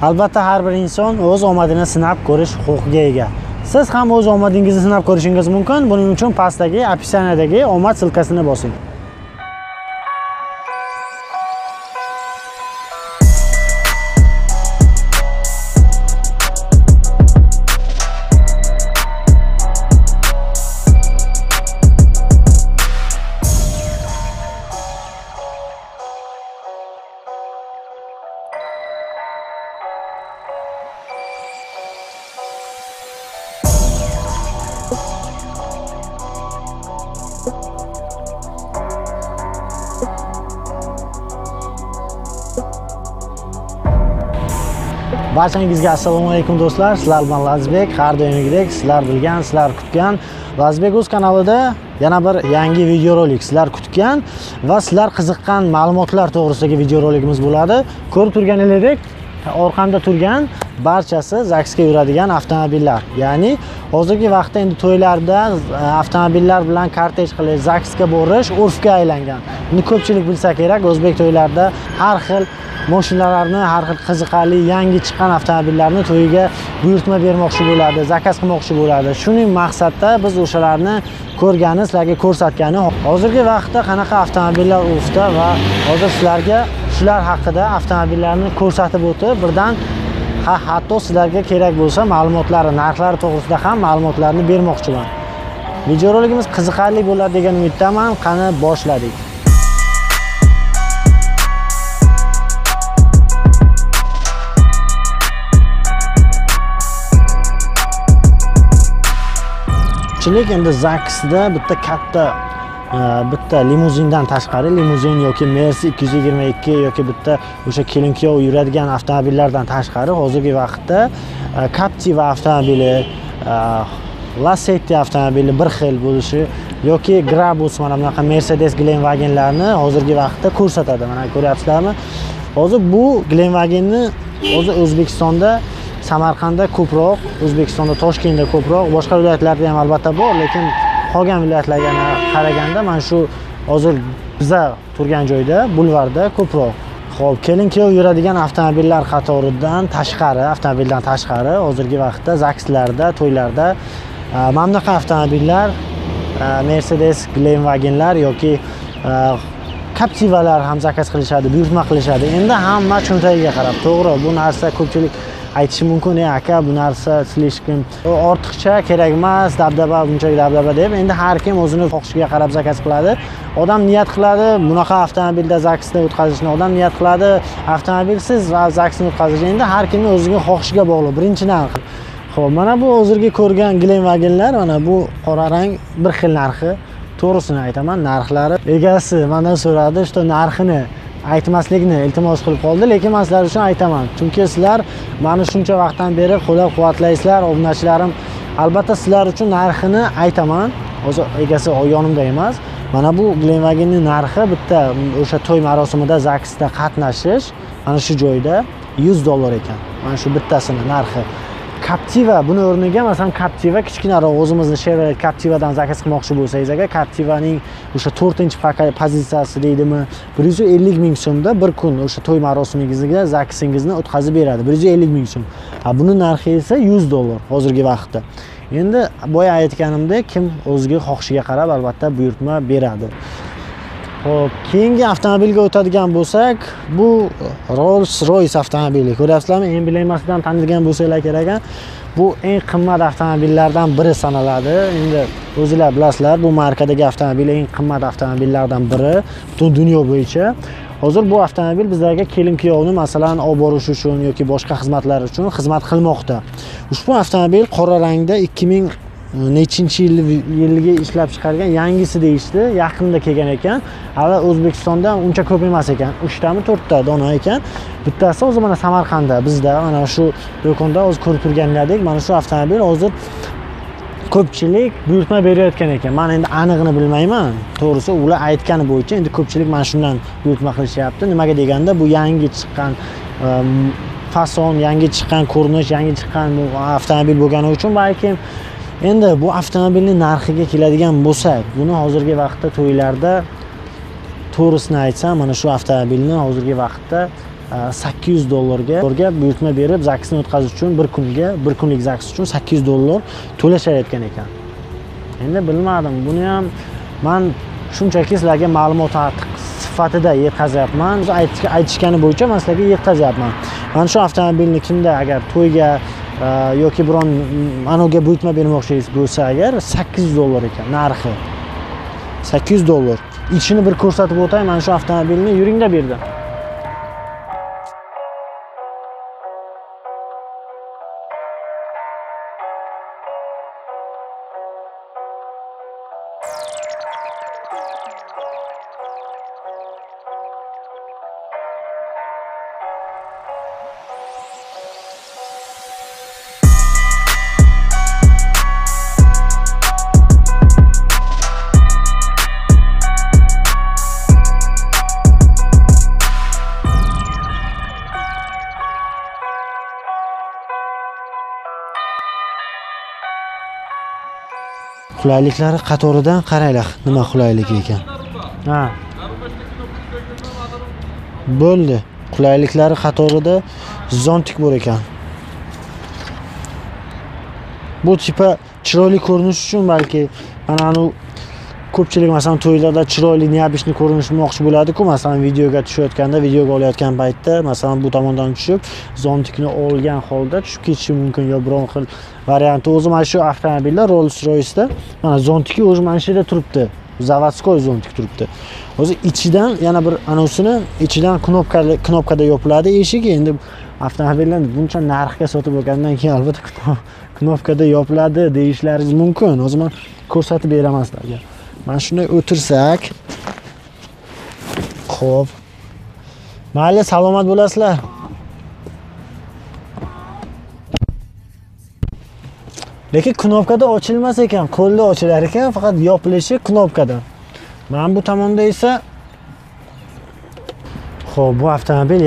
Albatta har bir inson o'z omadini sinab ko'rish huquqiga ega. Siz ham o'z omadingizni sinab ko'rishingiz mumkin. Buning uchun pastdagi opsiyadagi omad silkasini bosing. Barchangizga assalomu alaykum do'stlar. Sizlar bilan Lazizbek. Har doimgidek sizlar bilgan, sizlar kutgan Lazizbek o'z kanalida yana bir yangi videorolik sizlar kutgan va sizlar qiziqqan ma'lumotlar to'g'risidagi videorolikimiz bo'ladi. Ko'rib turganingizdek, orqamda turgan barchasi ZAX'ga yuradigan avtomobillar. Ya'ni hozirgi vaqtda endi to'ylarda avtomobillar bilan kortej qilish, ZAX'ga borish urfga aylangan. Buni ko'pchilik bilsa kerak, o'zbek to'ylarida har xil mashinalarni, har xil qiziqarli yangi chiqqan avtomobillarni to'yiga buyurtma bermoqchi bo'ladi, zakaz qilmoqchi bo'ladi. Shuning maqsadda biz o'shalarni ko'rgani, sizlarga ko'rsatgani. Hozirgi vaqtda qanaqa avtomobillar urfda va hozir sizlarga shular haqida avtomobillarni ko'rsatib o'tib, birdan hatto sizlarga kerak bo'lsa ma'lumotlari, narxlari to'g'risida ham ma'lumotlarni bermoqchiman. Videorolikimiz qiziqarli bo'ladi degan umiddaman. Qani boshladik. Endi ZAX'da bitta limuzindan tashqari, limuzin yoki Mercedes 222 yoki bitta o'sha kelin-kuyov yuradigan avtomobillardan tashqari hozirgi vaqtda Captiva avtomobili, Lacetti avtomobili bir xil bo'lishi yoki Grabus mana bunaqa Mercedes Gelanwagenlarni hozirgi vaqtda ko'rsatadi. Mana ko'ryapsizlarmi? Hozir bu Gelanwagenni hozir O'zbekistonda Samarqandda ko'proq, O'zbekistonda Toshkentda ko'proq, boshqa viloyatlarda ham albatta bor, lekin qolgan viloyatlarga qaraganda mana shu hozir biza turgan joyda, bulvarda ko'proq. Xo'p, kelin-kuyov yuradigan avtomobillar qatoridan tashqari, hozirgi vaqtda ZAX'larda, to'ylarda mana bunaqa avtomobillar, Mercedes Gelanwagenlar yoki Captivalar ham zakaz qilishadi, buyurtma qilishadi. Endi hamma cho'ntagiga qarab, to'g'ri, bu narsa ko'pchilik aytishi mumkin, aka bu narsa slishkim ortiqcha kerak emas, dabdaba, bunchalik dabdaba deb. Endi har kim o'zini xohishiga qarab zakaz qiladi. Odam niyat qiladi bunaqa avtomobilda ZAX'ni o'tkazishni, odam niyat qiladi avtomobilsiz ZAX'ni o'tkazishni. Endi har kimning o'zining xohishiga bog'liq. Birinchi narx. Xo'p, mana bu hozirgi ko'rgan Gelanwagenlar, mana bu qora rang bir xil narxi. To'g'risini aytaman, narxlari egasi mendan so'radi, shu narxini aytmaslikni iltimos qilib qoldi, lekin men sizlar uchun aytaman. Chunki sizlar meni shuncha vaqtdan beri qo'llab-quvvatlaysizlar, obunachilarim. Albatta sizlar uchun narxini aytaman. Hozir egasi yonimda emas. Mana bu Gelanwagenning narxi bitta o'sha to'y marosimida ZAX'da qatnashish, mana shu joyda $100 ekan. Mana shu bittasini narxi. Captiva buni o'rniga masalan Captiva kichkinaroq o'zimizni Chevrolet Captivadan zakaz qilmoqchi bo'lsangiz, agar Captivaning o'sha 4-pozitsiyasi deydimi, 150 ming so'mda bir kun o'sha to'y marosimingizga zaksingizni o'tkazib beradi. 150 ming so'm. Buni narxi esa $100 hozirgi vaqtda. Endi boya aytganimdek, kim o'ziga xohishiga qarab albatta buyurtma beradi. Xo'p, keyingi avtomobilga o'tadigan bo'lsak, bu Rolls-Royce avtomobili. Ko'ryapsizlarmi? Emblemasidan tanilgan bo'lsanglar kerak. Bu eng qimmat avtomobillardan biri sanaladi. Endi o'zingizlar bilasizlar, bu markadagi avtomobil eng qimmat avtomobillardan biri butun dunyo bo'yicha. Hozir bu avtomobil bizlarga kelin-kuyovni masalan olib borish uchun yoki boshqa xizmatlar uchun xizmat qilmoqda. Ushbu avtomobil qora rangda 2000 nechinchi yilga ishlab chiqargan yangisi deyishdi, yaqinda kelgan ekan. Hali O'zbekistonda uncha ko'p emas ekan. 3 tami 4 ta dona ekan. Bittasi o'zi mana Samarqandda, bizda mana shu do'konda o'zi ko'rib turganlaridek, mana shu avtomobil hozir ko'pchilik buyurtma berayotgan ekan. Men endi aniqini bilmayman. To'g'risi, ular aytgani bo'yicha endi ko'pchilik mana shundan buyurtma qilishyapti. Nimaga deganda, bu yangi chiqqan fason, yangi chiqqan ko'rinish, yangi chiqqan avtomobil bo'lgani uchun balkim. Endi bu avtomobilning narxiga keladigan bo'lsak, buni hozirgi vaqtda to'ylarda to'g'risini aytsam, mana shu avtomobilni hozirgi vaqtda $800 buyurtma berib, zaksni o'tkazish uchun bir kunlik zaks uchun $800 to'lashayotgan ekan. Endi bilmadim, buni ham men shunchaki sizlarga ma'lumot sifatida yetkazyapman. Aytishgani bo'yicha men sizlarga yetkazyapman. Mana shu avtomobilni kimda agar to'yga yoki biron anoga buyurtma bermoqchingiz bo'lsa agar $800 ekan narxi. $800. İçini bir ko'rsatib o'tay, mana shu avtomobilni yuringda bu yerda. Qulayliklari qatoridan qaranglar, nima qulaylik ekan. Ha. Bo'ldi. Qulayliklari qatorida zontik bor ekan. Bu tipa chiroyli ko'rinish uchun balki mana ko'pchilik masalan to'ylarda chiroyli neobishni ko'rinishmoqchi bo'ladi-ku, masalan videoga tushayotganda, videoga olayotgan paytda masalan bu tomondan tushib, zontikni olgan holda tushib ketishi mumkin yo biron xil varianti. O'zi mana shu avtomobilda Rolls-Royce'da mana zontiki o'zi mana shu yerda turibdi. Zavodskoy zontik turibdi. O'zi ichidan yana bir anosini ichidan knopkada yopiladi eshik. Endi avtomobillarni buncha narxga sotib olgandan keyin albatta knopkada yopiladi deyishlaringiz mumkin. O'zi men ko'rsatib beraman sizlarga. Mana shunday o'tirsak. Xo'p. Mayli, salomat bo'lasizlar. Lekin knopkada ochilmas ekan, qo'lda ochilar ekan, faqat yopilishi knopkadan. Mana bu tomonda esa xo'p, bu avtomobil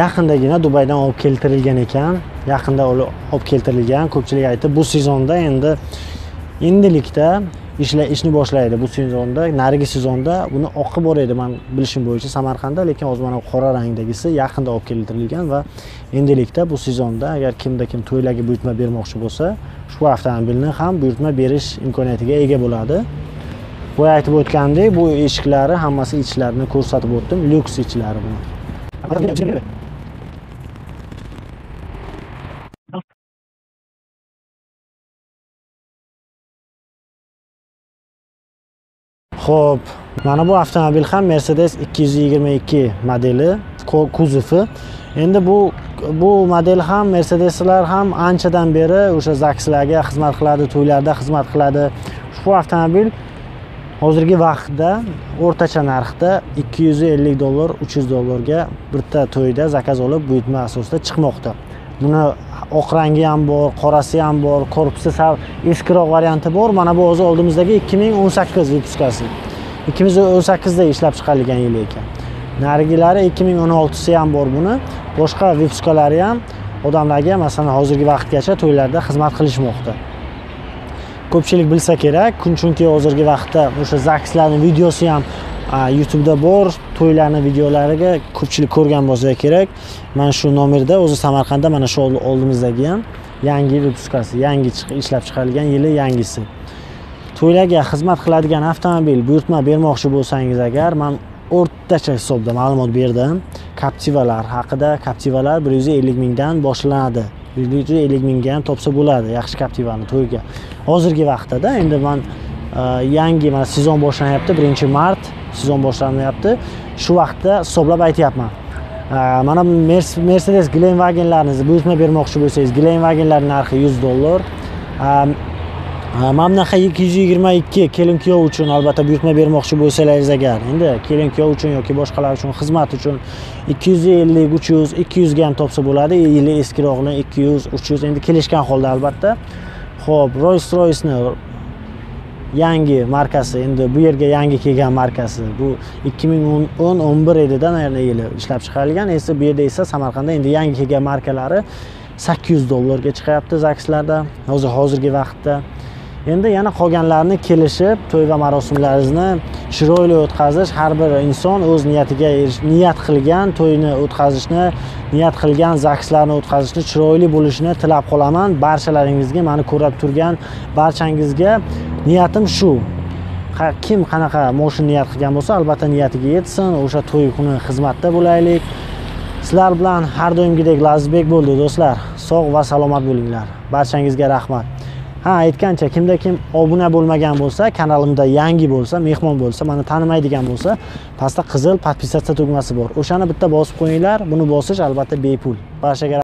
yaqindagina Dubaydan olib keltirilgan ekan. Yaqinda olib keltirilgan. Ko'pchilik aytdi, bu sezonda endi endilikda ishni boshlaydi. Bu sezonda, narigi sezonda buni oqib boradi. Men bilishim bo'yicha Samarqandda, lekin hozir mana qora rangdagisi yaqinda olib keltirilgan va endilikda bu sezonda agar kimda kim to'ylarga buyurtma bermoqchi bo'lsa, shu avtomobilni ham buyurtma berish imkoniyatiga ega bo'ladi. Bu aytib o'tgandek, bu eshiklari hammasi ichlarini ko'rsatib o'tdim, lyuks ichlari buni. Xo'p, mana bu avtomobil ham Mercedes 222 modeli, kuzovi. Endi bu model ham Mercedeslar ham anchadan beri o'sha zakslarga xizmat qiladi, to'ylarda xizmat qiladi. Shu avtomobil hozirgi vaqtda o'rtacha narxda $250, $300 ga bitta to'yda zakaz olib buyurtma asosida chiqmoqda. Buni oq rangi ham bor, qorasi ham bor, korpusi sal eskiroq varianti bor. Mana bu hozir oldimizdagi 2018 vipuskasi. 2018 da ishlab chiqarilgan yil ekan. Narigilari 2016si ham bor buni. Boshqa vipuskalari ham odamlarga masalan hozirgi vaqtgacha to'ylarda xizmat qilishmoqda. Ko'pchilik bilsa kerak, chunki hozirgi vaqtda o'sha zakslarning videosi ham YouTube'da bor, to'ylarning videolariga ko'pchilik ko'rgan bo'lsa kerak. Mana shu nomerda o'zi Samarqandda mana shu oldimizdagi ham yangi vipuskasi, yangi ishlab chiqarilgan yili yangisi. To'ylarga xizmat qiladigan avtomobil buyurtma bermoqchi bo'lsangiz agar, men o'rtacha hisobda ma'lumot berdim. Captiva'lar haqida, Captiva'lar 150 mingdan boshlanadi. 150 mingga ham topsa bo'ladi yaxshi Captiva'ni to'yga. Hozirgi vaqtda endi men yangi mana sezon boshlanyapti, 1-mart sezon boshlanyapti. Shu vaqtda hisoblab aytyapman. Mana Mercedes Glenwagen'larni buyurtma bermoqchi bo'lsangiz, Glenwagen'lar narxi $100. Mana bunaqa 222 kelin kuyov uchun albatta buyurtma bermoqchi bo'lsangiz agar, endi kelin kuyov uchun yoki boshqalar uchun xizmat uchun 250, 300, 200 ga ham topsa bo'ladi. Yili eskiroqni 200, 300 endi kelishgan holda albatta. Xo'p, Rolls-Royce'ni yangi markasi, endi bu yerga yangi kelgan markasi. Bu 2010-11 edidan yili ishlab chiqarilgan. Bu yerda esa Samarqandda endi yangi kelgan markalari $800 ga chiqyapti zakslarda hozirgi vaqtda. Endi yana qolganlarini kelishib, to'y va marosimlaringizni chiroyli o'tkazish, har bir inson o'z niyatiga niyat qilgan to'yni o'tkazishni, niyat qilgan zakslarni o'tkazishni chiroyli bo'lishini tilab qolaman. Barchalaringizga, meni ko'rib turgan barchangizga niyatim shu. Kim qanaqa moshina niyat qilgan bo'lsa, albatta niyatiga yetsin. O'sha to'y kuni xizmatda bo'laylik. Sizlar bilan har doimgidek Lazizbek bo'ldi do'stlar. Sog' va salomat bo'linglar. Barchangizga rahmat. Aytgancha, kimda kim obuna bo'lmagan bo'lsa, kanalimda yangi bo'lsa, mehmon bo'lsa, meni tanimaydigan bo'lsa, pastda qizil podpisatsiya tugmasi bor. O'shani bitta bosib qo'yinglar. Buni bosish albatta bepul. Barchaga